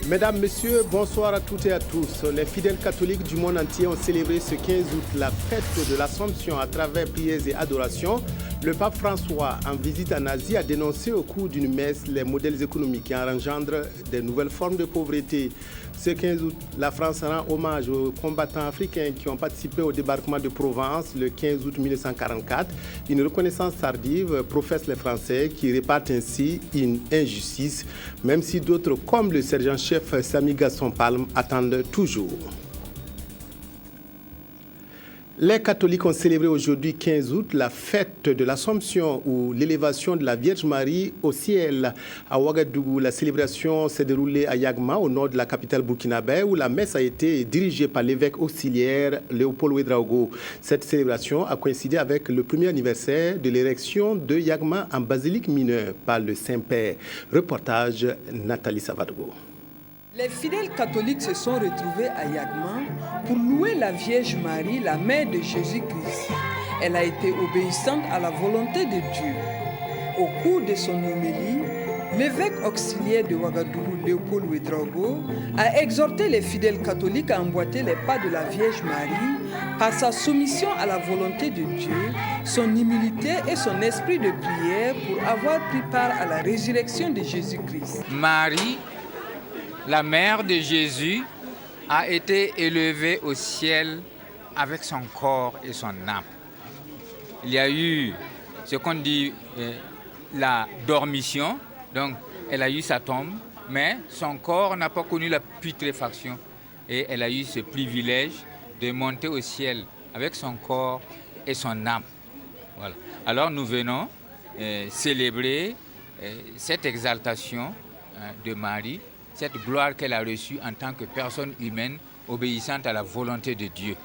Mesdames, Messieurs, bonsoir à toutes et à tous. Les fidèles catholiques du monde entier ont célébré ce 15 août la fête de l'Assomption à travers prières et adorations. Le pape François, en visite en Asie, a dénoncé au cours d'une messe les modèles économiques qui engendrent des nouvelles formes de pauvreté. Ce 15 août, la France rend hommage aux combattants africains qui ont participé au débarquement de Provence le 15 août 1944. Une reconnaissance tardive professe les Français qui répartent ainsi une injustice, même si d'autres, comme le sergent-chef Samy Gaston Palme, attendent toujours. Les catholiques ont célébré aujourd'hui 15 août la fête de l'Assomption ou l'élévation de la Vierge Marie au ciel. À Ouagadougou, la célébration s'est déroulée à Yagma, au nord de la capitale burkinabé, où la messe a été dirigée par l'évêque auxiliaire Léopold Ouédraogo. Cette célébration a coïncidé avec le premier anniversaire de l'érection de Yagma en basilique mineure par le Saint-Père. Reportage Nathalie Savadogo. Les fidèles catholiques se sont retrouvés à Yagma pour louer la Vierge Marie, la mère de Jésus-Christ. Elle a été obéissante à la volonté de Dieu. Au cours de son homélie, l'évêque auxiliaire de Ouagadougou, Léopold Ouédraogo, a exhorté les fidèles catholiques à emboîter les pas de la Vierge Marie par sa soumission à la volonté de Dieu, son humilité et son esprit de prière pour avoir pris part à la résurrection de Jésus-Christ. Marie, la mère de Jésus, a été élevée au ciel avec son corps et son âme. Il y a eu ce qu'on dit la dormition, donc elle a eu sa tombe, mais son corps n'a pas connu la putréfaction et elle a eu ce privilège de monter au ciel avec son corps et son âme. Voilà. Alors nous venons célébrer cette exaltation de Marie, cette gloire qu'elle a reçue en tant que personne humaine obéissante à la volonté de Dieu,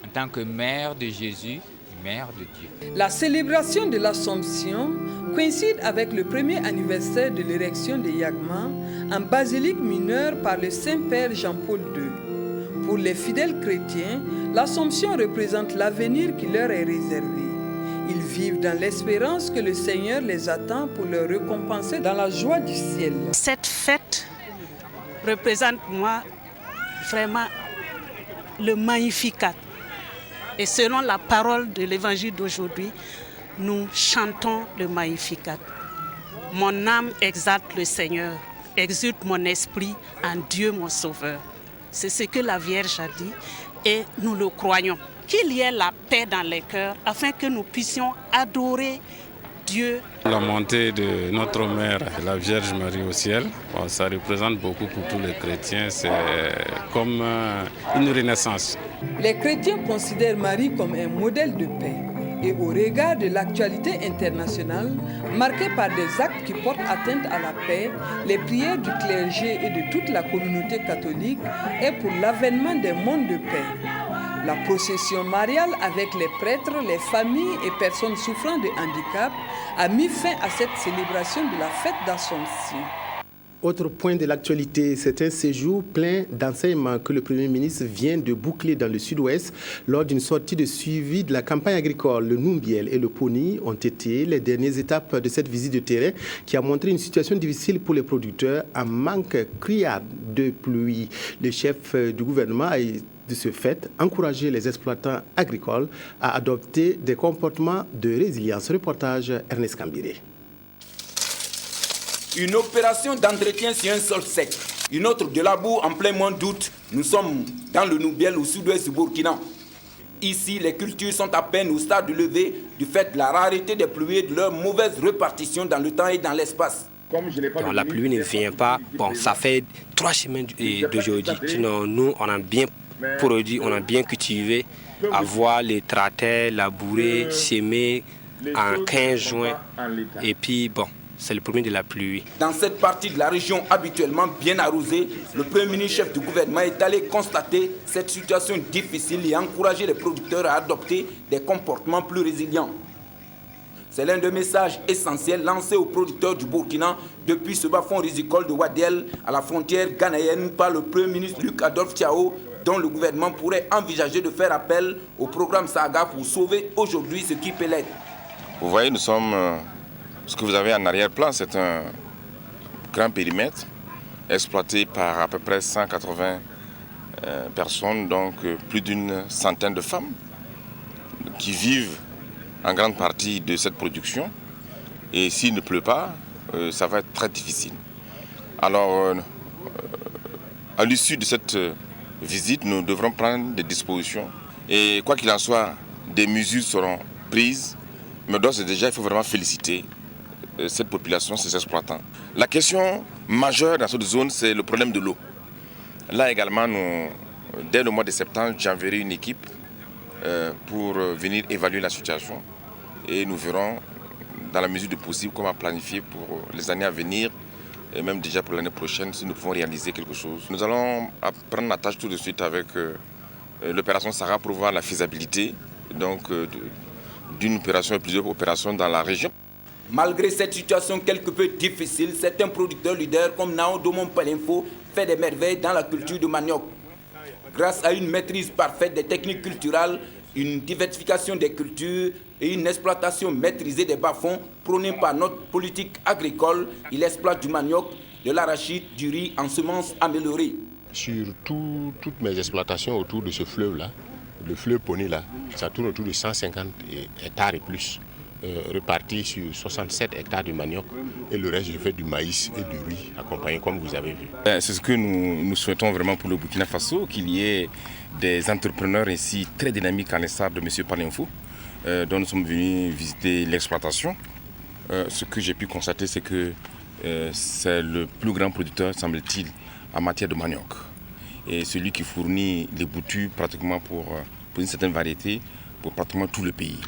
en tant que mère de Jésus, mère de Dieu. La célébration de l'Assomption coïncide avec le premier anniversaire de l'érection de Yagma en basilique mineure par le Saint-Père Jean-Paul II. Pour les fidèles chrétiens, l'Assomption représente l'avenir qui leur est réservé. Ils vivent dans l'espérance que le Seigneur les attend pour leur récompenser dans la joie du ciel. Cette fête représente pour moi vraiment le Magnificat. Et selon la parole de l'évangile d'aujourd'hui, nous chantons le Magnificat. Mon âme exalte le Seigneur, exulte mon esprit en Dieu mon Sauveur. C'est ce que la Vierge a dit et nous le croyons. Qu'il y ait la paix dans les cœurs afin que nous puissions adorer Dieu. La montée de notre mère, la Vierge Marie au ciel, ça représente beaucoup pour tous les chrétiens. C'est comme une renaissance. Les chrétiens considèrent Marie comme un modèle de paix. Et au regard de l'actualité internationale, marquée par des actes qui portent atteinte à la paix, les prières du clergé et de toute la communauté catholique est pour l'avènement des mondes de paix. La procession mariale avec les prêtres, les familles et personnes souffrant de handicap a mis fin à cette célébration de la fête d'Assomption. Autre point de l'actualité, c'est un séjour plein d'enseignements que le Premier ministre vient de boucler dans le sud-ouest lors d'une sortie de suivi de la campagne agricole. Le Numbiel et le Pony ont été les dernières étapes de cette visite de terrain qui a montré une situation difficile pour les producteurs en manque criard de pluie. Le chef du gouvernement a de ce fait encouragé les exploitants agricoles à adopter des comportements de résilience. Reportage Ernest Cambiré. Une opération d'entretien sur un sol sec, une autre de labour en plein mois d'août. Nous sommes dans le Numbiel au sud-ouest du Burkina. Ici, les cultures sont à peine au stade de levée du fait de la rareté des pluies et de leur mauvaise répartition dans le temps et dans l'espace. Quand la pluie ne vient pas, ça fait 3 semaines d'aujourd'hui. Sinon, nous, on a bien produit, on a bien cultivé, avoir les tracteurs, labourer, semer en 15 juin. Et puis, c'est le premier de la pluie. Dans cette partie de la région habituellement bien arrosée, le Premier ministre chef du gouvernement est allé constater cette situation difficile et encourager les producteurs à adopter des comportements plus résilients. C'est l'un des messages essentiels lancés aux producteurs du Burkina depuis ce bas-fond risicole de Ouadéel à la frontière ghanéenne par le Premier ministre Luc Adolphe Thiaw, dont le gouvernement pourrait envisager de faire appel au programme Saga pour sauver aujourd'hui ce qui peut l'être. Vous voyez, nous sommes... Ce que vous avez en arrière-plan, c'est un grand périmètre exploité par à peu près 180 personnes, donc plus d'une centaine de femmes qui vivent en grande partie de cette production. Et s'il ne pleut pas, ça va être très difficile. Alors, à l'issue de cette visite, nous devrons prendre des dispositions. Et quoi qu'il en soit, des mesures seront prises. Mais d'ores et déjà, il faut vraiment féliciter cette population, ces exploitants. La question majeure dans cette zone, c'est le problème de l'eau. Là également, dès le mois de septembre, j'enverrai une équipe pour venir évaluer la situation. Et nous verrons, dans la mesure du possible, comment planifier pour les années à venir, et même déjà pour l'année prochaine, si nous pouvons réaliser quelque chose. Nous allons prendre la tâche tout de suite avec l'opération Sarah pour voir la faisabilité d'une opération et plusieurs opérations dans la région. Malgré cette situation quelque peu difficile, certains producteurs leaders comme Nao Domon Palinfo font des merveilles dans la culture de manioc. Grâce à une maîtrise parfaite des techniques culturelles, une diversification des cultures et une exploitation maîtrisée des bas-fonds prônée par notre politique agricole, il exploite du manioc, de l'arachide, du riz en semences améliorées. Sur toutes mes exploitations autour de ce fleuve-là, le fleuve Pony là, ça tourne autour de 150 hectares et plus, repartis sur 67 hectares de manioc et le reste je fais du maïs et du riz accompagné comme vous avez vu. C'est ce que nous souhaitons vraiment pour le Burkina Faso, qu'il y ait des entrepreneurs ici très dynamiques à l'instar de M. Palinfo, dont nous sommes venus visiter l'exploitation. Ce que j'ai pu constater, c'est que c'est le plus grand producteur, semble-t-il, en matière de manioc. Et celui qui fournit les boutures pratiquement pour une certaine variété pour pratiquement tout le pays.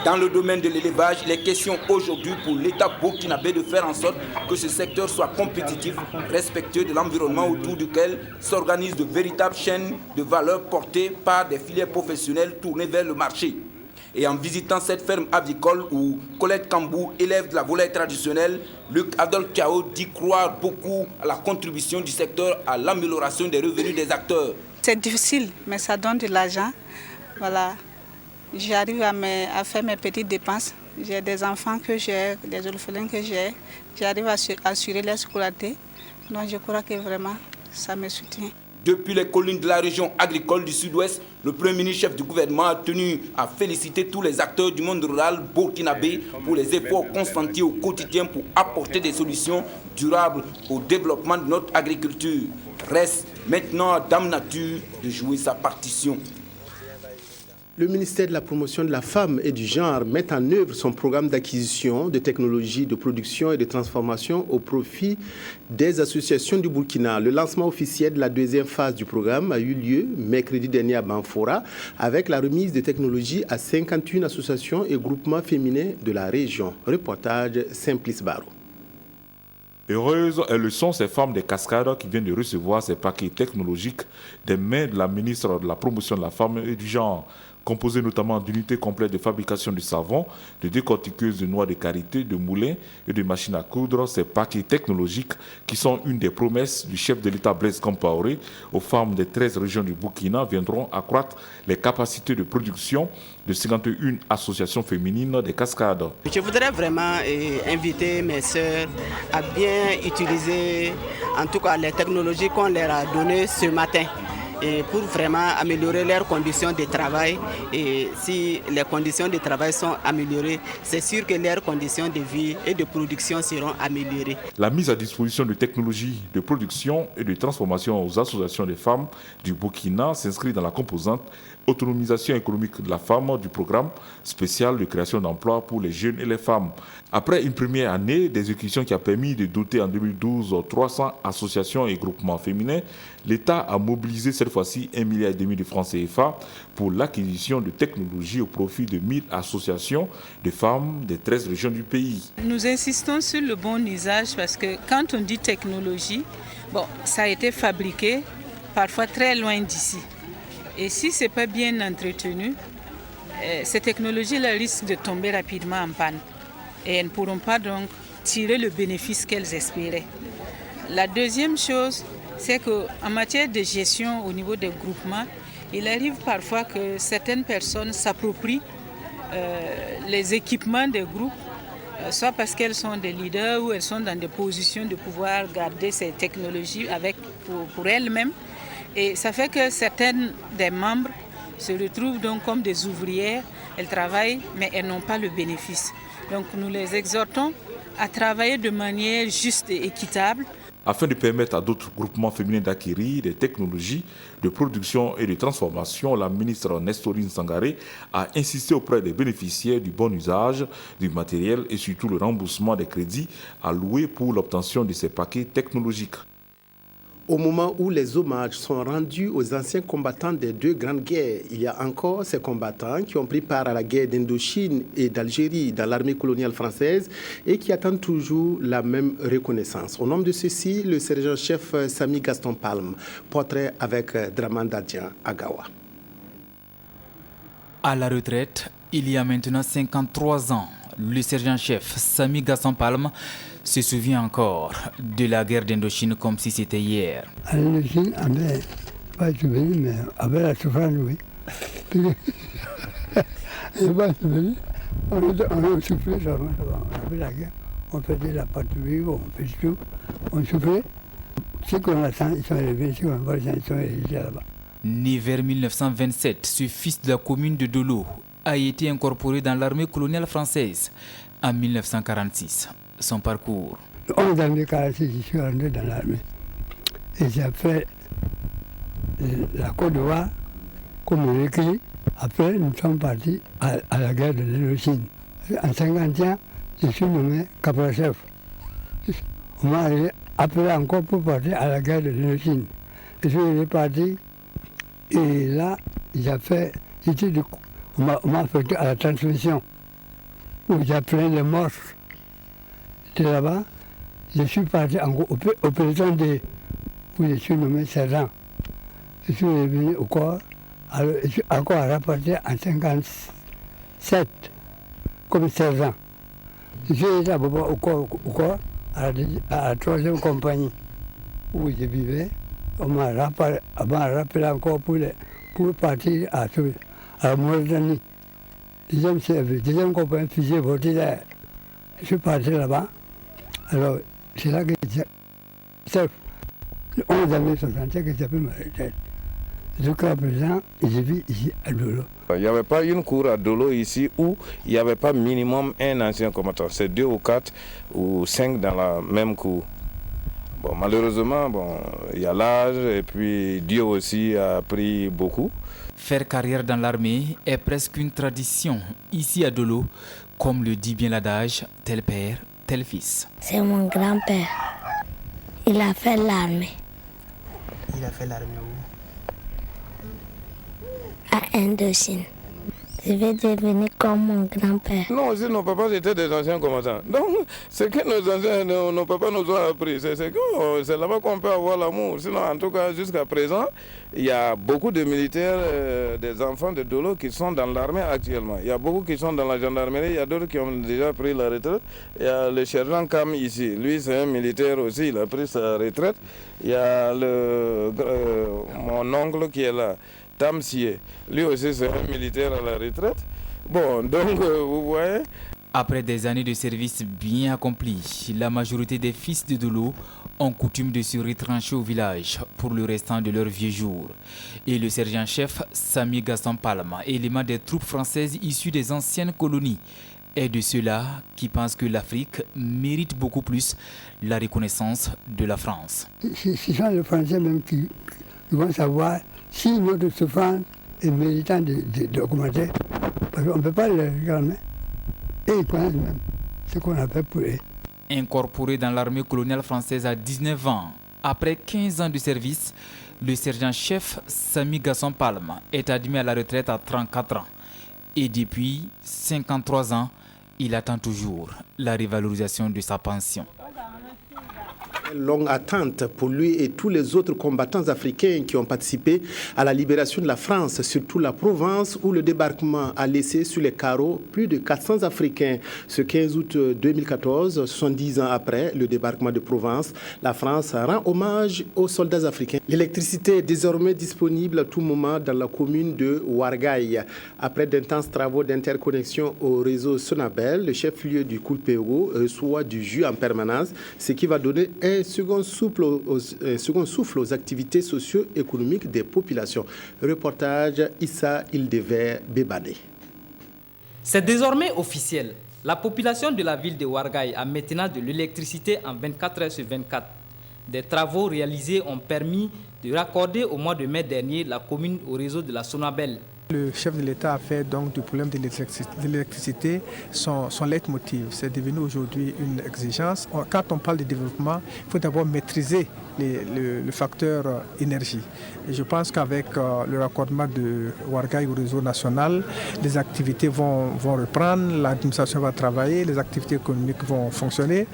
Dans le domaine de l'élevage, il est question aujourd'hui pour l'État burkinabé de faire en sorte que ce secteur soit compétitif, respectueux de l'environnement autour duquel s'organisent de véritables chaînes de valeur portées par des filières professionnelles tournées vers le marché. Et en visitant cette ferme avicole où Colette Kambou élève de la volaille traditionnelle, Luc Adolphe Kiao dit croire beaucoup à la contribution du secteur à l'amélioration des revenus des acteurs. C'est difficile, mais ça donne de l'argent. Voilà. J'arrive à faire mes petites dépenses. J'ai des enfants que j'ai, des orphelins que j'ai. J'arrive à assurer leur scolarité. Donc je crois que vraiment, ça me soutient. Depuis les collines de la région agricole du sud-ouest, le Premier ministre chef du gouvernement a tenu à féliciter tous les acteurs du monde rural burkinabé pour les efforts consentis au quotidien pour apporter des solutions durables au développement de notre agriculture. Reste maintenant à Dame Nature de jouer sa partition. Le ministère de la Promotion de la Femme et du Genre met en œuvre son programme d'acquisition de technologies de production et de transformation au profit des associations du Burkina. Le lancement officiel de la deuxième phase du programme a eu lieu mercredi dernier à Banfora avec la remise de technologies à 51 associations et groupements féminins de la région. Reportage Simplice Baro. Heureuses, elles sont ces femmes des cascades qui viennent de recevoir ces paquets technologiques des mains de la ministre de la Promotion de la Femme et du Genre, composés notamment d'unités complètes de fabrication de savon, de décortiqueuses de noix de karité, de moulins et de machines à coudre. Ces paquets technologiques qui sont une des promesses du chef de l'État Blaise Compaoré aux femmes des 13 régions du Burkina viendront accroître les capacités de production de 51 associations féminines des cascades. Je voudrais vraiment inviter mes sœurs à bien utiliser en tout cas les technologies qu'on leur a données ce matin. Et pour vraiment améliorer leurs conditions de travail. Et si les conditions de travail sont améliorées, c'est sûr que leurs conditions de vie et de production seront améliorées. La mise à disposition de technologies de production et de transformation aux associations des femmes du Burkina s'inscrit dans la composante autonomisation économique de la femme du programme spécial de création d'emplois pour les jeunes et les femmes. Après une première année d'exécution qui a permis de doter en 2012 300 associations et groupements féminins, l'État a mobilisé cette fois-ci 1,5 milliard de francs CFA pour l'acquisition de technologies au profit de 1000 associations de femmes des 13 régions du pays. Nous insistons sur le bon usage parce que quand on dit technologie, ça a été fabriqué parfois très loin d'ici. Et si ce n'est pas bien entretenu, ces technologies-là risquent de tomber rapidement en panne. Et elles ne pourront pas donc tirer le bénéfice qu'elles espéraient. La deuxième chose, c'est qu'en matière de gestion au niveau des groupements, il arrive parfois que certaines personnes s'approprient les équipements des groupes soit parce qu'elles sont des leaders ou elles sont dans des positions de pouvoir garder ces technologies pour elles-mêmes. Et ça fait que certaines des membres se retrouvent donc comme des ouvrières, elles travaillent mais elles n'ont pas le bénéfice. Donc nous les exhortons à travailler de manière juste et équitable. Afin de permettre à d'autres groupements féminins d'acquérir des technologies de production et de transformation, la ministre Nestorine Sangaré a insisté auprès des bénéficiaires du bon usage du matériel et surtout le remboursement des crédits alloués pour l'obtention de ces paquets technologiques. Au moment où les hommages sont rendus aux anciens combattants des deux grandes guerres, il y a encore ces combattants qui ont pris part à la guerre d'Indochine et d'Algérie dans l'armée coloniale française et qui attendent toujours la même reconnaissance. Au nom de ceux-ci, le sergent-chef Samy Gaston Palme, portrait avec Draman Dadjian Agawa. À la retraite, il y a maintenant 53 ans, le sergent-chef Samy Gaston Palme se souvient encore de la guerre d'Indochine comme si c'était hier. À l'Indochine, pas souvenir, mais avec la souffrance, oui. Pas souvenir, on souffrait seulement. On avait la guerre, on faisait la patrouille, on faisait tout, on souffrait. Ceux qu'on attend, ils sont élevés, ceux qu'on voit, ils sont élevés là-bas. Né vers 1927, ce fils de la commune de Dolo a été incorporé dans l'armée coloniale française en 1946. Son parcours. Le 11 janvier 1946, je suis rentré dans l'armée. Et j'ai fait la Côte d'Ivoire, comme on écrit. Après, nous sommes partis à la guerre de l'Indochine. En 51, je suis nommé caporal-chef. On m'a appelé encore pour partir à la guerre de l'Indochine. Je suis parti. Et là, j'ai fait études. On m'a affecté à la transmission, où j'ai plein de morts. De là-bas, je suis parti au peloton où je suis nommé sergent. Je suis revenu au corps, alors je suis encore rapporté en 1957 comme sergent. Je suis été au corps à la 3e compagnie où je vivais. On m'a rappelé encore pour partir à la Mauritanie. Deuxième compagnie fusée voltilaire. Je suis parti là-bas. Alors, c'est là que j'ai le 11 janvier 1961 que j'ai pris ma retraite. Jusqu'à présent, je vis ici à Dolo. Il n'y avait pas une cour à Dolo ici où il n'y avait pas minimum un ancien combattant. C'est 2 ou 4 ou 5 dans la même cour. Bon, malheureusement, il y a l'âge et puis Dieu aussi a pris beaucoup. Faire carrière dans l'armée est presque une tradition ici à Dolo, comme le dit bien l'adage, tel père, tel fils. C'est mon grand-père. Il a fait l'armée. Il a fait l'armée où? À Indochine. Je vais devenir comme mon grand-père. Non, aussi nos papas étaient des anciens combattants. Donc, ce que nos papas nous ont appris, c'est là-bas qu'on peut avoir l'amour. Sinon, en tout cas, jusqu'à présent, il y a beaucoup de militaires, des enfants de Dolo qui sont dans l'armée actuellement. Il y a beaucoup qui sont dans la gendarmerie, il y a d'autres qui ont déjà pris la retraite. Il y a le sergent Kam ici. Lui, c'est un militaire aussi, il a pris sa retraite. Il y a mon oncle qui est là. Tamsier. Lui aussi, c'est un militaire à la retraite. Bon, donc, vous voyez. Après des années de service bien accomplis, la majorité des fils de Dolo ont coutume de se retrancher au village pour le restant de leurs vieux jours. Et le sergent-chef Samy Gaston Palme, élément des troupes françaises issues des anciennes colonies, est de ceux-là qui pensent que l'Afrique mérite beaucoup plus la reconnaissance de la France. Ce sont les Français même qui vont savoir si notre souffrance est méritant d'augmenter, parce qu'on ne peut pas les réclamer. Et ils connaissent même ce qu'on a fait pour eux. Incorporé dans l'armée coloniale française à 19 ans, après 15 ans de service, le sergent-chef Samy Gaston Palme est admis à la retraite à 34 ans. Et depuis 53 ans, il attend toujours la revalorisation de sa pension. Longue attente pour lui et tous les autres combattants africains qui ont participé à la libération de la France, surtout la Provence où le débarquement a laissé sur les carreaux plus de 400 Africains. Ce 15 août 2014, 70 ans après le débarquement de Provence, la France rend hommage aux soldats africains. L'électricité est désormais disponible à tout moment dans la commune de Ouarghaï. Après d'intenses travaux d'interconnexion au réseau Sonabel, le chef-lieu du Koulpéo reçoit du jus en permanence, ce qui va donner un second souffle aux activités socio-économiques des populations. Reportage Issa Ildever Bébadé. C'est désormais officiel. La population de la ville de Ouarghaï a maintenant de l'électricité en 24 heures sur 24. Des travaux réalisés ont permis de raccorder au mois de mai dernier la commune au réseau de la Sonabel. Le chef de l'État a fait donc du problème de l'électricité son leitmotiv. C'est devenu aujourd'hui une exigence. Quand on parle de développement, il faut d'abord maîtriser le facteur énergie. Et je pense qu'avec le raccordement de Ouarghaï au réseau national, les activités vont reprendre, l'administration va travailler, les activités économiques vont fonctionner.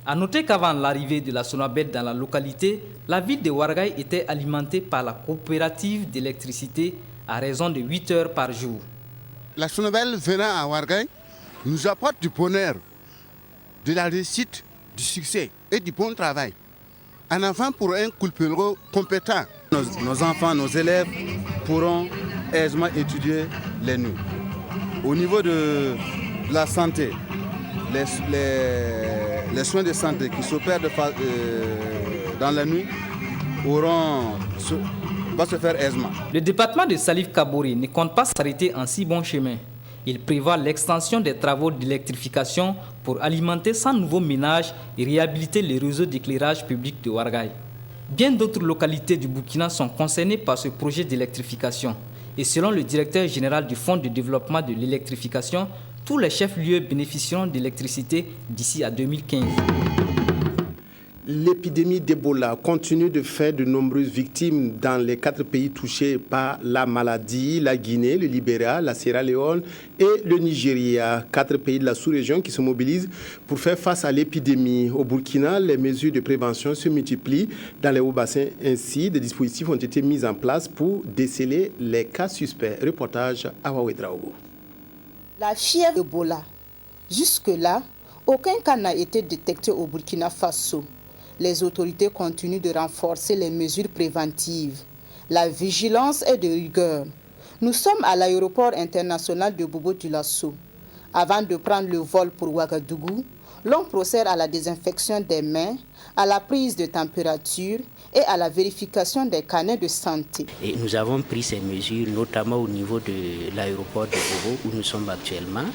A noter qu'avant l'arrivée de la Sonabel dans la localité, la ville de Ouarghaï était alimentée par la coopérative d'électricité à raison de 8 heures par jour. La Sonabel venant à Ouarghaï nous apporte du bonheur, de la réussite, du succès et du bon travail. Un enfant pour un Koulpéo compétent. Nos enfants, nos élèves pourront aisément étudier les nuits. Au niveau de la santé, les soins de santé qui s'opèrent dans la nuit va se faire aisément. Le département de Salif Kabouri ne compte pas s'arrêter en si bon chemin. Il prévoit l'extension des travaux d'électrification pour alimenter 100 nouveaux ménages et réhabiliter les réseaux d'éclairage public de Ouarghaï. Bien d'autres localités du Burkina sont concernées par ce projet d'électrification. Et selon le directeur général du Fonds de développement de l'électrification, tous les chefs-lieux bénéficieront d'électricité d'ici à 2015. L'épidémie d'Ebola continue de faire de nombreuses victimes dans les 4 pays touchés par la maladie, la Guinée, le Libéria, la Sierra Leone et le Nigeria. 4 pays de la sous-région qui se mobilisent pour faire face à l'épidémie. Au Burkina, les mesures de prévention se multiplient dans les hauts bassins. Ainsi, des dispositifs ont été mis en place pour déceler les cas suspects. Reportage Awa Ouedraogo. La fièvre Ebola. Jusque-là, aucun cas n'a été détecté au Burkina Faso. Les autorités continuent de renforcer les mesures préventives. La vigilance est de rigueur. Nous sommes à l'aéroport international de Bobo-Dioulasso. Avant de prendre le vol pour Ouagadougou, l'on procède à la désinfection des mains, à la prise de température et à la vérification des carnets de santé. Et nous avons pris ces mesures notamment au niveau de l'aéroport de Bobo où nous sommes actuellement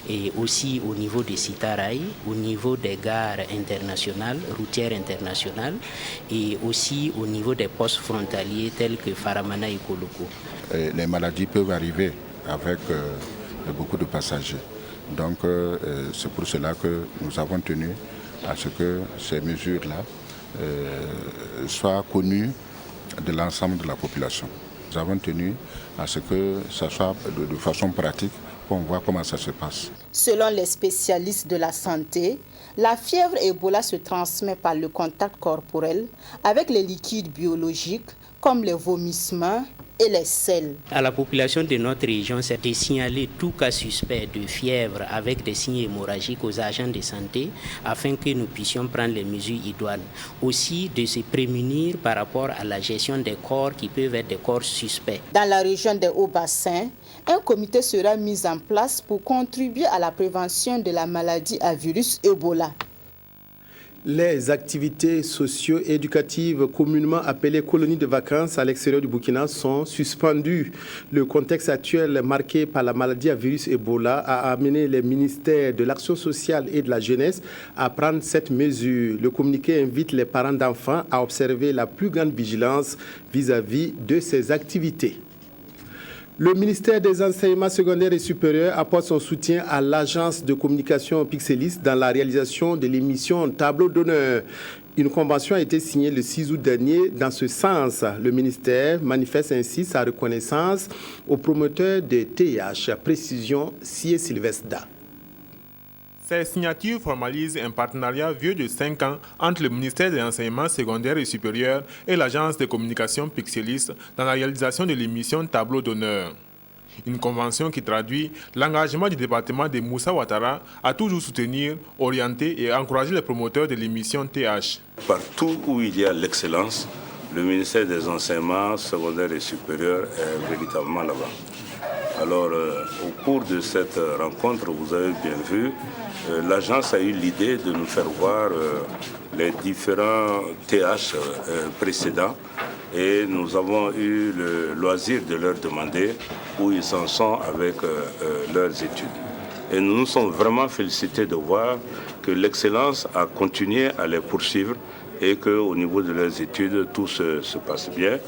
et aussi au niveau de Sitaraï, au niveau des gares internationales, routières internationales et aussi au niveau des postes frontaliers tels que Faramana et Koloko. Les maladies peuvent arriver avec beaucoup de passagers. Donc c'est pour cela que nous avons tenu à ce que ces mesures-là soient connues de l'ensemble de la population. Nous avons tenu à ce que ça soit de façon pratique pour voir comment ça se passe. Selon les spécialistes de la santé, la fièvre Ebola se transmet par le contact corporel avec les liquides biologiques comme les vomissements et les selles. À la population de notre région, c'est de signaler tout cas suspect de fièvre avec des signes hémorragiques aux agents de santé afin que nous puissions prendre les mesures idoines. Aussi de se prémunir par rapport à la gestion des corps qui peuvent être des corps suspects. Dans la région des Hauts-Bassins, un comité sera mis en place pour contribuer à la prévention de la maladie à virus Ebola. Les activités socio-éducatives communément appelées colonies de vacances à l'extérieur du Burkina sont suspendues. Le contexte actuel marqué par la maladie à virus Ebola a amené les ministères de l'Action sociale et de la jeunesse à prendre cette mesure. Le communiqué invite les parents d'enfants à observer la plus grande vigilance vis-à-vis de ces activités. Le ministère des Enseignements secondaires et supérieurs apporte son soutien à l'agence de communication Pixelis dans la réalisation de l'émission Tableau d'honneur. Une convention a été signée le 6 août dernier dans ce sens. Le ministère manifeste ainsi sa reconnaissance aux promoteurs de TIH. Précision, Sié Sylvestre Da. Ces signatures formalisent un partenariat vieux de 5 ans entre le ministère de l'Enseignement secondaire et supérieur et l'agence de communication Pixelis dans la réalisation de l'émission Tableau d'honneur. Une convention qui traduit l'engagement du département de Moussa Ouattara à toujours soutenir, orienter et encourager les promoteurs de l'émission TH. Partout où il y a l'excellence, le ministère des Enseignements secondaires et supérieurs est véritablement là-bas. Alors, au cours de cette rencontre, vous avez bien vu, l'agence a eu l'idée de nous faire voir les différents TH précédents et nous avons eu le loisir de leur demander où ils en sont avec leurs études. Et nous nous sommes vraiment félicités de voir que l'excellence a continué à les poursuivre et qu'au niveau de leurs études, tout se passe bien.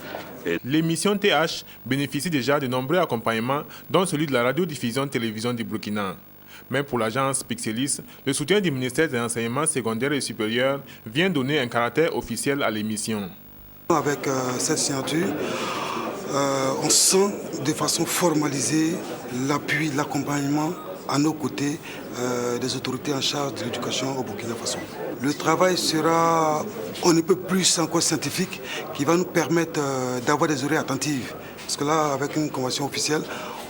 L'émission TH bénéficie déjà de nombreux accompagnements, dont celui de la radiodiffusion-télévision du Burkina. Mais pour l'agence Pixelis, le soutien du ministère de l'Enseignement secondaire et supérieur vient donner un caractère officiel à l'émission. Avec cette signature, on sent de façon formalisée l'appui, l'accompagnement à nos côtés des autorités en charge de l'éducation au Burkina Faso. Le travail sera, on ne peut plus encore scientifique, qui va nous permettre d'avoir des oreilles attentives. Parce que là, avec une convention officielle,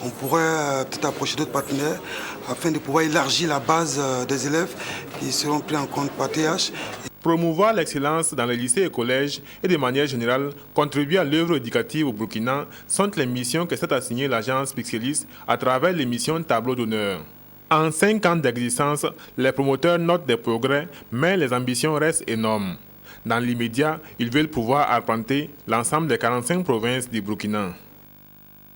on pourrait peut-être approcher d'autres partenaires afin de pouvoir élargir la base des élèves qui seront pris en compte par TH. Promouvoir l'excellence dans les lycées et collèges et de manière générale contribuer à l'œuvre éducative au Burkina sont les missions que s'est assignée l'agence Pixelis à travers l'émission Tableau d'honneur. En 5 ans d'existence, les promoteurs notent des progrès, mais les ambitions restent énormes. Dans l'immédiat, ils veulent pouvoir arpenter l'ensemble des 45 provinces du Burkina.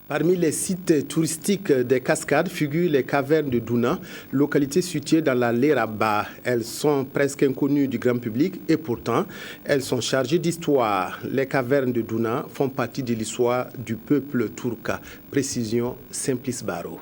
Parmi les sites touristiques des cascades figurent les cavernes de Douna, localité située dans la Léraba. Elles sont presque inconnues du grand public et pourtant, elles sont chargées d'histoire. Les cavernes de Douna font partie de l'histoire du peuple tourka. Précision Simplice Baro.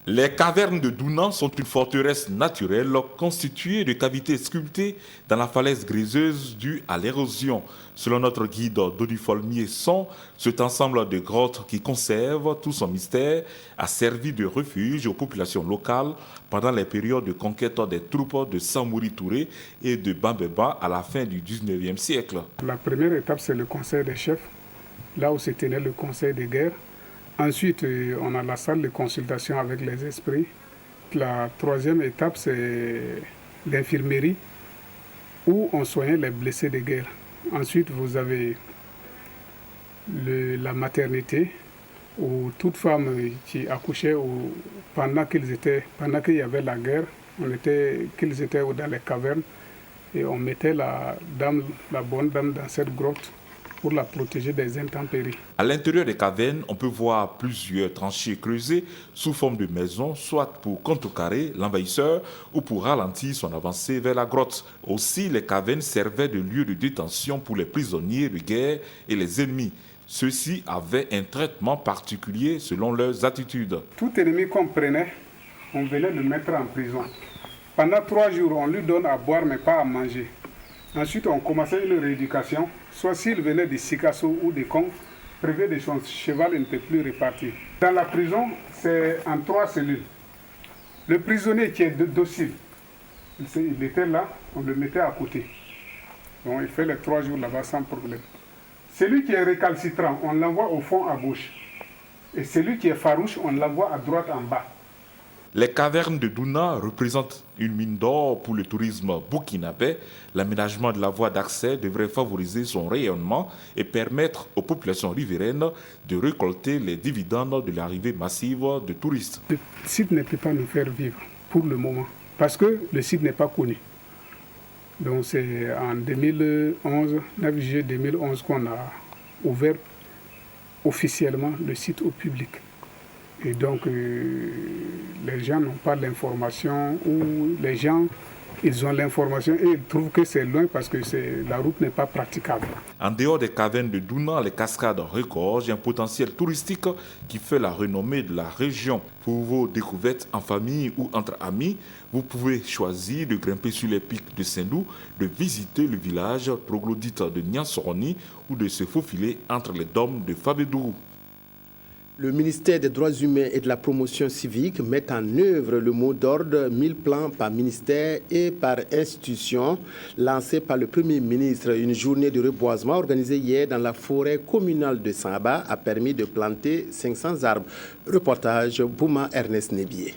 Les cavernes de Douna sont une forteresse naturelle constituée de cavités sculptées dans la falaise gréseuse due à l'érosion. Selon notre guide Dodifol Miesson, cet ensemble de grottes qui conserve tout son mystère a servi de refuge aux populations locales pendant les périodes de conquête des troupes de Samori Touré et de Bambeba à la fin du 19e siècle. La première étape, c'est le conseil des chefs, là où se tenait le conseil des guerres. Ensuite, on a la salle de consultation avec les esprits. La troisième étape, c'est l'infirmerie où on soignait les blessés de guerre. Ensuite, vous avez la maternité où toute femme qui accouchait pendant qu'il y avait la guerre, qu'ils étaient dans les cavernes et on mettait la bonne dame dans cette grotte pour la protéger des intempéries. À l'intérieur des cavernes, on peut voir plusieurs tranchées creusées sous forme de maisons, soit pour contrecarrer l'envahisseur ou pour ralentir son avancée vers la grotte. Aussi, les cavernes servaient de lieu de détention pour les prisonniers de guerre et les ennemis. Ceux-ci avaient un traitement particulier selon leurs attitudes. Tout ennemi qu'on prenait, on venait le mettre en prison. Pendant 3 jours, on lui donne à boire mais pas à manger. Ensuite, on commençait une rééducation. Soit s'il venait de Sikasso ou de Kong, privé de son cheval, il ne peut plus repartir. Dans la prison, c'est en 3 cellules. Le prisonnier qui est docile, il était là, on le mettait à côté. Donc il fait les 3 jours là-bas sans problème. Celui qui est récalcitrant, on l'envoie au fond à gauche. Et celui qui est farouche, on l'envoie à droite en bas. Les cavernes de Douna représentent une mine d'or pour le tourisme burkinabé. L'aménagement de la voie d'accès devrait favoriser son rayonnement et permettre aux populations riveraines de récolter les dividendes de l'arrivée massive de touristes. Le site ne peut pas nous faire vivre pour le moment parce que le site n'est pas connu. Donc c'est en 2011, 9 juillet 2011 qu'on a ouvert officiellement le site au public. Et donc, les gens n'ont pas l'information ou les gens, ils ont l'information et ils trouvent que c'est loin parce que la route n'est pas praticable. En dehors des cavernes de Douna, les cascades regorgent un potentiel touristique qui fait la renommée de la région. Pour vos découvertes en famille ou entre amis, vous pouvez choisir de grimper sur les pics de Sendou, de visiter le village troglodyte de Nyansoroni ou de se faufiler entre les dômes de Fabédourou. Le ministère des Droits humains et de la promotion civique met en œuvre le mot d'ordre 1000 plans par ministère et par institution lancé par le Premier ministre. Une journée de reboisement organisée hier dans la forêt communale de Samba a permis de planter 500 arbres. Reportage Bouma Ernest Nébier.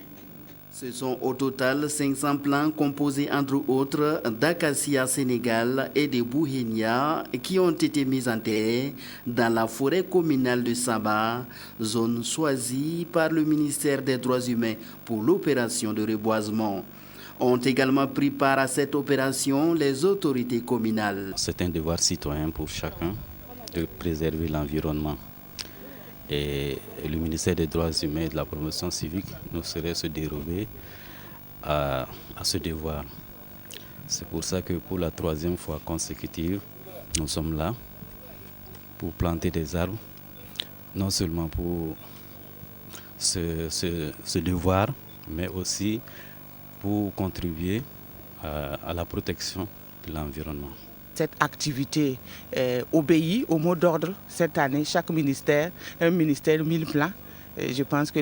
Ce sont au total 500 plants composés entre autres d'acacia Sénégal et de bouhénia qui ont été mis en terre dans la forêt communale de Samba, zone choisie par le ministère des Droits humains pour l'opération de reboisement. Ont également pris part à cette opération les autorités communales. C'est un devoir citoyen pour chacun de préserver l'environnement. Et le ministère des Droits humains et de la promotion civique ne saurait se dérober à ce devoir. C'est pour ça que pour la 3e fois consécutive, nous sommes là pour planter des arbres, non seulement pour ce devoir, mais aussi pour contribuer à la protection de l'environnement. Cette activité obéit au mot d'ordre cette année. Chaque ministère, un ministère 1000 plans. Je pense que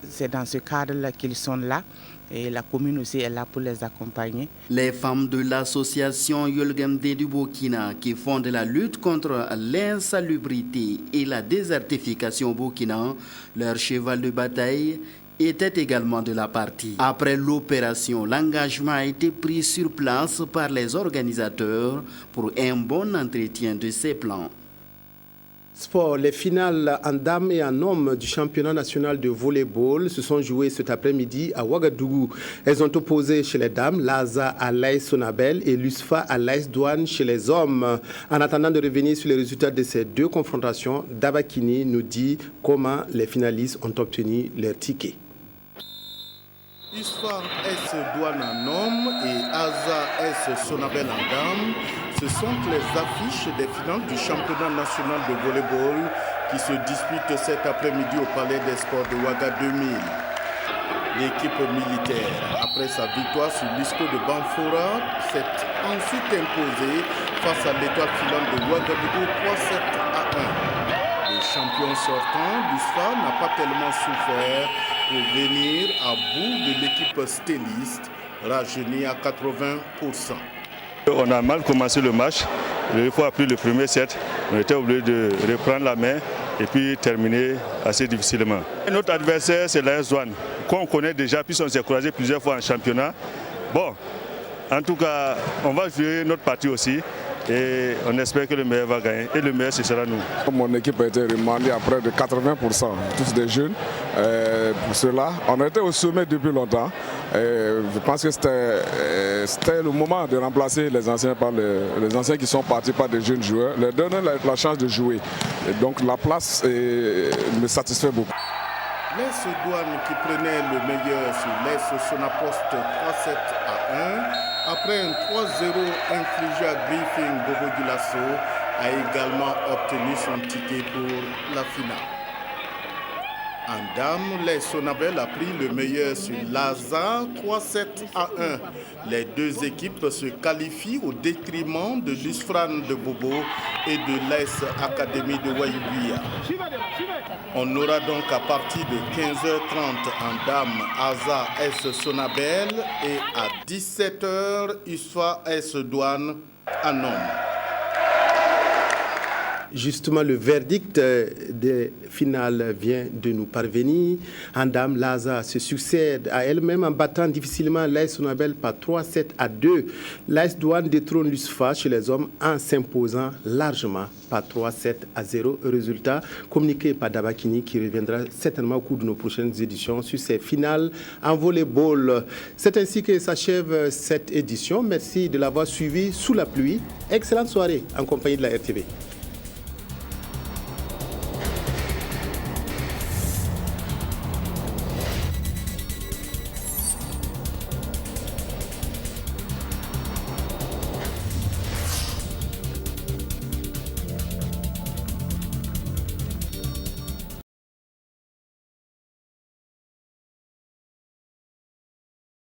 c'est dans ce cadre-là qu'ils sont là. Et la commune aussi est là pour les accompagner. Les femmes de l'association Yolgemde du Burkina qui font de la lutte contre l'insalubrité et la désertification au Burkina leur cheval de bataille était également de la partie. Après l'opération, l'engagement a été pris sur place par les organisateurs pour un bon entretien de ces plans. Sport, les finales en dames et en hommes du championnat national de volleyball se sont jouées cet après-midi à Ouagadougou. Elles ont opposé chez les dames Laza à l'AS Sonabel et l'USFA à l'AS Douane chez les hommes. En attendant de revenir sur les résultats de ces deux confrontations, Dabakini nous dit comment les finalistes ont obtenu leur ticket. USFA S Douane en homme et ASA S Sonabel en dame, ce sont les affiches des finales du championnat national de volleyball qui se disputent cet après-midi au Palais des Sports de Ouaga 2000. L'équipe militaire, après sa victoire sur l'ISCO de Banfora, s'est ensuite imposée face à l'étoile filante de Ouagadougou 3-7 à 1. Le champion sortant, l'USFA, n'a pas tellement souffert pour venir à bout de l'équipe stéliste, rajeunie à 80%. On a mal commencé le match. Une fois après le premier set, on était obligé de reprendre la main et puis terminer assez difficilement. Notre adversaire, c'est l'AS Douane, qu'on connaît déjà, puisqu'on s'est croisé plusieurs fois en championnat. Bon, en tout cas, on va jouer notre partie aussi. Et on espère que le meilleur va gagner. Et le meilleur, ce sera nous. Mon équipe a été remandée à près de 80%, tous des jeunes. Pour cela, on était au sommet depuis longtemps. Je pense que c'était le moment de remplacer les anciens par les anciens qui sont partis par des jeunes joueurs, leur donner la chance de jouer. Et donc la place me satisfait beaucoup. L'AS Douane qui prenait le meilleur sur l'AS Sonapost 3-7 à 1. Après un 3-0 infligé à Griffin Bobo Dioulasso, a également obtenu son ticket pour la finale. En dame, l'AS Sonabel a pris le meilleur sur Laza 3-7 à 1. Les deux équipes se qualifient au détriment de l'USFRAN de Bobo et de l'AS Académie de Waïbouya. On aura donc à partir de 15h30 en dame ASA S Sonabel et à 17h USFA S Douane en homme. Justement, le verdict des finales vient de nous parvenir. En dame, Laza se succède à elle-même en battant difficilement l'AS Sonabel par 3-7 à 2. L'AS Douane détrône l'USFA chez les hommes en s'imposant largement par 3-7 à 0. Résultat communiqué par Dabakini qui reviendra certainement au cours de nos prochaines éditions sur ces finales en volleyball. C'est ainsi que s'achève cette édition. Merci de l'avoir suivi sous la pluie. Excellente soirée en compagnie de la RTV.